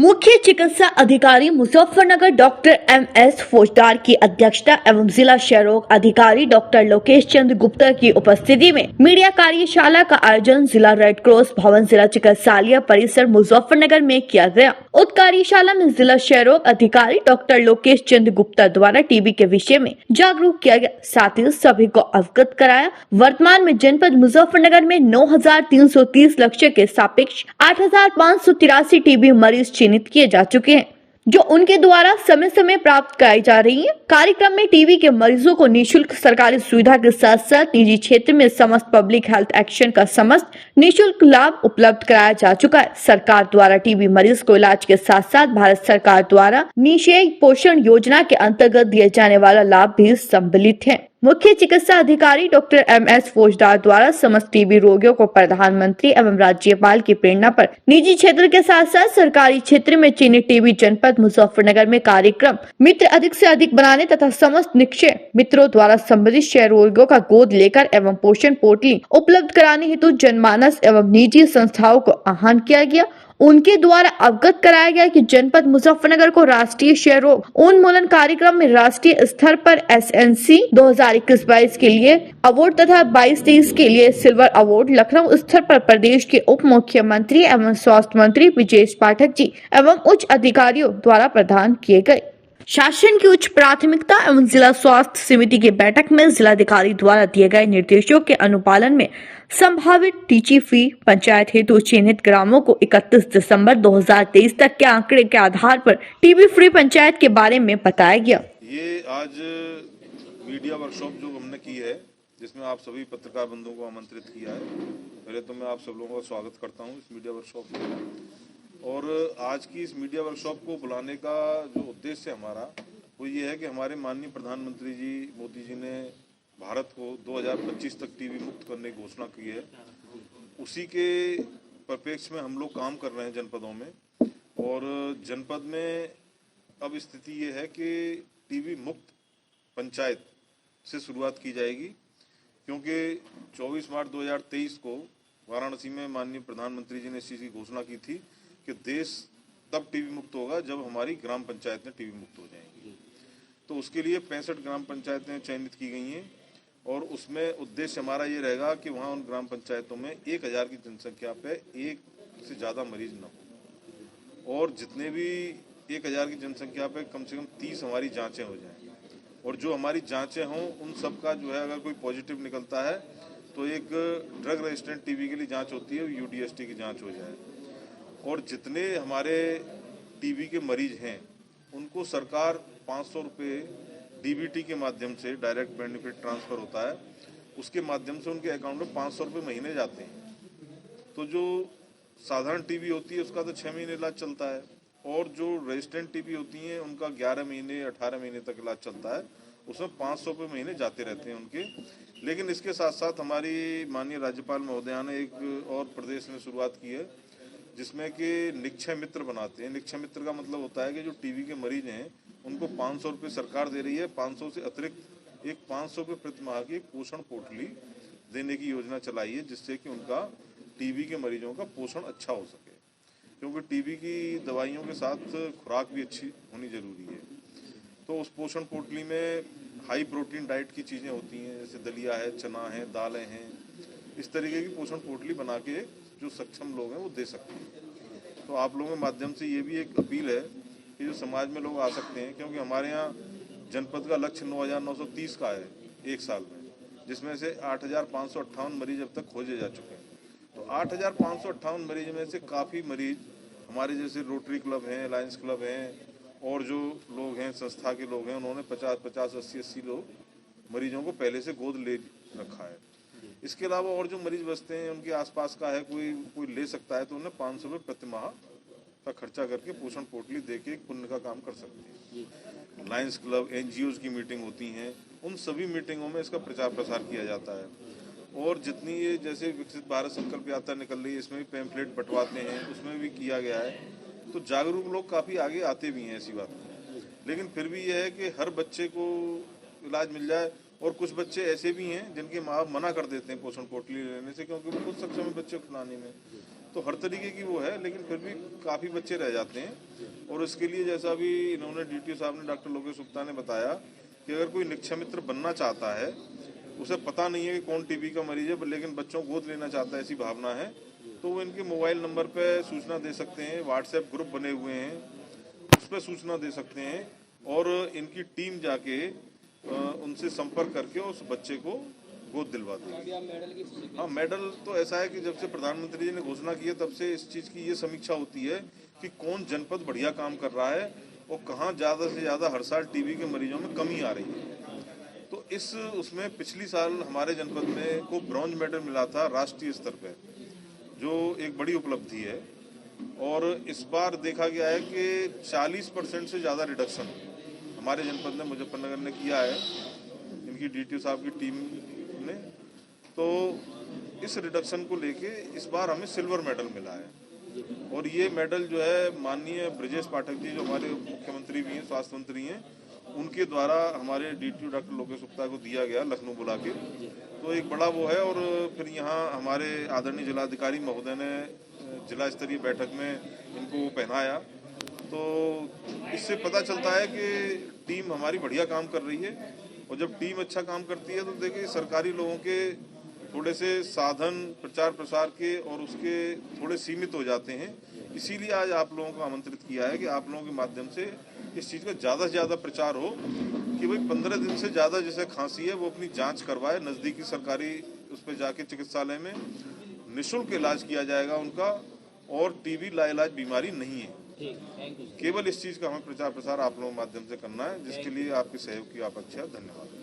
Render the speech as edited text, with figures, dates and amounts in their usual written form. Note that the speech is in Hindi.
मुख्य चिकित्सा अधिकारी मुजफ्फरनगर डॉक्टर MS फौजदार की अध्यक्षता एवं जिला क्षयरोग अधिकारी डॉक्टर लोकेश चंद्र गुप्ता की उपस्थिति में मीडिया कार्यशाला का आयोजन जिला रेड क्रॉस भवन जिला चिकित्सालय परिसर मुजफ्फरनगर में किया गया। उक्त कार्यशाला में जिला क्षयरोग अधिकारी डॉक्टर लोकेश चंद्र गुप्ता द्वारा टीबी के विषय में जागरूक किया गया, साथ ही सभी को अवगत कराया। वर्तमान में जनपद मुजफ्फरनगर में 9,330 लक्ष्य के सापेक्ष 8,583 टीबी मरीज चिन्हित किए जा चुके हैं, जो उनके द्वारा समय समय प्राप्त कराई जा रही है। कार्यक्रम में टीबी के मरीजों को निःशुल्क सरकारी सुविधा के साथ साथ निजी क्षेत्र में समस्त पब्लिक हेल्थ एक्शन का समस्त निःशुल्क लाभ उपलब्ध कराया जा चुका है। सरकार द्वारा टीबी मरीज को इलाज के साथ साथ भारत सरकार द्वारा निःशुल्क पोषण योजना के अंतर्गत दिए जाने वाला लाभ भी सम्मिलित है। मुख्य चिकित्सा अधिकारी डॉक्टर MS फौजदार द्वारा समस्त टीबी रोगियों को प्रधानमंत्री एवं राज्यपाल की प्रेरणा पर निजी क्षेत्र के साथ साथ सरकारी क्षेत्र में चिन्हित टीबी जनपद मुजफ्फरनगर में कार्यक्रम मित्र अधिक से अधिक बनाने तथा समस्त निक्षय मित्रों द्वारा संबंधित क्षय रोगियों का गोद लेकर एवं पोषण पोटली उपलब्ध कराने हेतु जनमानस एवं निजी संस्थाओं को आह्वान किया गया। उनके द्वारा अवगत कराया गया कि जनपद मुजफ्फरनगर को राष्ट्रीय क्षय रोग उन्मूलन कार्यक्रम में राष्ट्रीय स्तर पर SNC 2021-22 के लिए अवार्ड तथा 22-23 के लिए सिल्वर अवार्ड लखनऊ स्तर पर प्रदेश के उप मुख्यमंत्री एवं स्वास्थ्य मंत्री विजेश पाठक जी एवं उच्च अधिकारियों द्वारा प्रदान किए गए। शासन की उच्च प्राथमिकता एवं जिला स्वास्थ्य समिति की बैठक में जिलाधिकारी द्वारा दिए गए निर्देशों के अनुपालन में संभावित टीची फ्री पंचायत हेतु चिन्हित ग्रामों को 31 दिसंबर 2023 तक के आंकड़े के आधार पर टीबी फ्री पंचायत के बारे में बताया गया। ये आज मीडिया वर्कशॉप जो हमने की है, जिसमें आप सभी पत्रकार बंधुओं को आमंत्रित किया है। पहले तो मैं आप सब लोगों का स्वागत करता हूँ इस मीडिया वर्कशॉप में। और आज की इस मीडिया वर्कशॉप को बुलाने का जो उद्देश्य हमारा वो ये है कि हमारे माननीय प्रधानमंत्री जी मोदी जी ने भारत को 2025 तक टीबी मुक्त करने की घोषणा की है। उसी के परिप्रेक्ष्य में हम लोग काम कर रहे हैं जनपदों में। और जनपद में अब स्थिति ये है कि टीबी मुक्त पंचायत से शुरुआत की जाएगी, क्योंकि 24 मार्च 2023 को वाराणसी में माननीय प्रधानमंत्री जी ने इस चीज़ की घोषणा की थी कि देश तब टीबी मुक्त होगा जब हमारी ग्राम पंचायतें टीबी मुक्त हो जाएंगी। तो उसके लिए 65 ग्राम पंचायतें चयनित की गई हैं और उसमें उद्देश्य हमारा ये रहेगा कि वहाँ उन ग्राम पंचायतों में 1000 की जनसंख्या पे एक से ज़्यादा मरीज न हो, और जितने भी 1000 की जनसंख्या पे कम से कम 30 हमारी जांचें हो जाएं। और जो हमारी जांचें हों उन सब का जो है, अगर कोई पॉजिटिव निकलता है तो एक ड्रग रेजिस्टेंट टीबी के लिए जाँच होती है, UDST की जाँच हो जाए। और जितने हमारे टीबी के मरीज हैं उनको सरकार 500 रुपये DBT के माध्यम से, डायरेक्ट बेनिफिट ट्रांसफ़र होता है, उसके माध्यम से उनके अकाउंट में 500 रुपये महीने जाते हैं। तो जो साधारण टीबी होती है उसका तो 6 महीने इलाज चलता है, और जो रेजिस्टेंट टीबी होती हैं उनका 11 महीने 18 महीने तक इलाज चलता है। उसमें 500 रुपये महीने जाते रहते हैं उनके। लेकिन इसके साथ साथ हमारी माननीय राज्यपाल महोदया ने एक और प्रदेश में शुरुआत की है, जिसमें कि निक्षय मित्र बनाते हैं। निक्षय मित्र का मतलब होता है कि जो टीबी के मरीज हैं उनको 500 रुपये सरकार दे रही है। 500 से अतिरिक्त एक 500 रुपये प्रति माह की एक पोषण पोटली देने की योजना चलाई है, जिससे कि उनका टीबी के मरीजों का पोषण अच्छा हो सके, क्योंकि टीबी की दवाइयों के साथ खुराक भी अच्छी होनी जरूरी है। तो उस पोषण पोटली में हाई प्रोटीन डाइट की चीज़ें होती हैं, जैसे दलिया है, चना है, दालें हैं। इस तरीके की पोषण पोटली बना के जो सक्षम लोग हैं वो दे सकते हैं। तो आप लोगों के माध्यम से ये भी एक अपील है कि जो समाज में लोग आ सकते हैं, क्योंकि हमारे यहाँ जनपद का लक्ष्य 9,930 का है एक साल में, जिसमें से 8,558 मरीज अब तक खोजे जा चुके हैं। तो 8,558 मरीज में से काफ़ी मरीज हमारे जैसे रोटरी क्लब हैं, लायंस क्लब हैं, और जो लोग हैं संस्था के लोग हैं, उन्होंने 50-50, 80-80 लोग मरीजों को पहले से गोद ले रखा है। इसके अलावा और जो मरीज बचते हैं उनके आसपास का है, कोई ले सकता है, तो उन्हें 500 रुपये प्रति माह का खर्चा करके पोषण पोटली दे के पुण्य का काम कर सकते हैं। लायंस क्लब, NGOs की मीटिंग होती हैं, उन सभी मीटिंगों में इसका प्रचार प्रसार किया जाता है। और जितनी ये जैसे विकसित भारत संकल्प यात्रा निकल रही है, इसमें भी पैम्फलेट बंटवाते हैं, उसमें भी किया गया है। तो जागरूक लोग काफ़ी आगे आते भी हैं, ऐसी बात नहीं। लेकिन फिर भी यह है कि हर बच्चे को इलाज मिल जाए और कुछ बच्चे ऐसे भी हैं जिनके माँ बाप मना कर देते हैं पोषण पोटली लेने से, क्योंकि वो खुद सक्षम है बच्चे को खिलाने में। तो हर तरीके की वो है, लेकिन फिर भी काफ़ी बच्चे रह जाते हैं। और इसके लिए जैसा भी इन्होंने DTO साहब ने, डॉक्टर लोकेश गुप्ता ने बताया कि अगर कोई निक्षय मित्र बनना चाहता है, उसे पता नहीं है कि कौन TB का मरीज है, लेकिन बच्चों को गोद लेना चाहता है, ऐसी भावना है, तो वो इनके मोबाइल नंबर पे सूचना दे सकते हैं। व्हाट्सएप ग्रुप बने हुए हैं, उस पर सूचना दे सकते हैं और इनकी टीम जाके उनसे संपर्क करके उस बच्चे को गोद दिलवा देगी। हाँ, मेडल तो ऐसा है कि जब से प्रधानमंत्री जी ने घोषणा की है तब से इस चीज़ की ये समीक्षा होती है कि कौन जनपद बढ़िया काम कर रहा है और कहाँ ज़्यादा से ज़्यादा हर साल TB के मरीजों में कमी आ रही है। तो इस उसमें पिछली साल हमारे जनपद में को ब्रॉन्ज मेडल मिला था राष्ट्रीय स्तर पे, जो एक बड़ी उपलब्धि है। और इस बार देखा गया है कि 40% से ज़्यादा रिडक्शन हमारे जनपद में, मुजफ्फरनगर ने किया है, इनकी DTO साहब की टीम ने। तो इस रिडक्शन को लेके इस बार हमें सिल्वर मेडल मिला है। और ये मेडल जो है माननीय ब्रजेश पाठक जी, जो हमारे मुख्यमंत्री भी हैं, स्वास्थ्य मंत्री हैं, उनके द्वारा हमारे DTO डॉक्टर लोकेश गुप्ता को दिया गया लखनऊ बुला के। तो एक बड़ा वो है। और फिर यहाँ हमारे आदरणीय जिलाधिकारी महोदय ने जिला स्तरीय बैठक में इनको पहनाया। तो इससे पता चलता है कि टीम हमारी बढ़िया काम कर रही है। और जब टीम अच्छा काम करती है तो देखिए सरकारी लोगों के थोड़े से साधन प्रचार प्रसार के और उसके थोड़े सीमित हो जाते हैं। इसीलिए आज आप लोगों को आमंत्रित किया है कि आप लोगों के माध्यम से इस चीज़ का ज़्यादा से ज़्यादा प्रचार हो कि भाई 15 दिन से ज़्यादा जैसे खांसी है वो अपनी जांच करवाए, नज़दीकी सरकारी उस पर जाके चिकित्सालय में निःशुल्क इलाज किया जाएगा उनका। और TB लाइलाज बीमारी नहीं है। केवल इस चीज़ का हमें प्रचार प्रसार आप लोगों के माध्यम से करना है, जिसके लिए आपके सहयोग की अपेक्षा। धन्यवाद।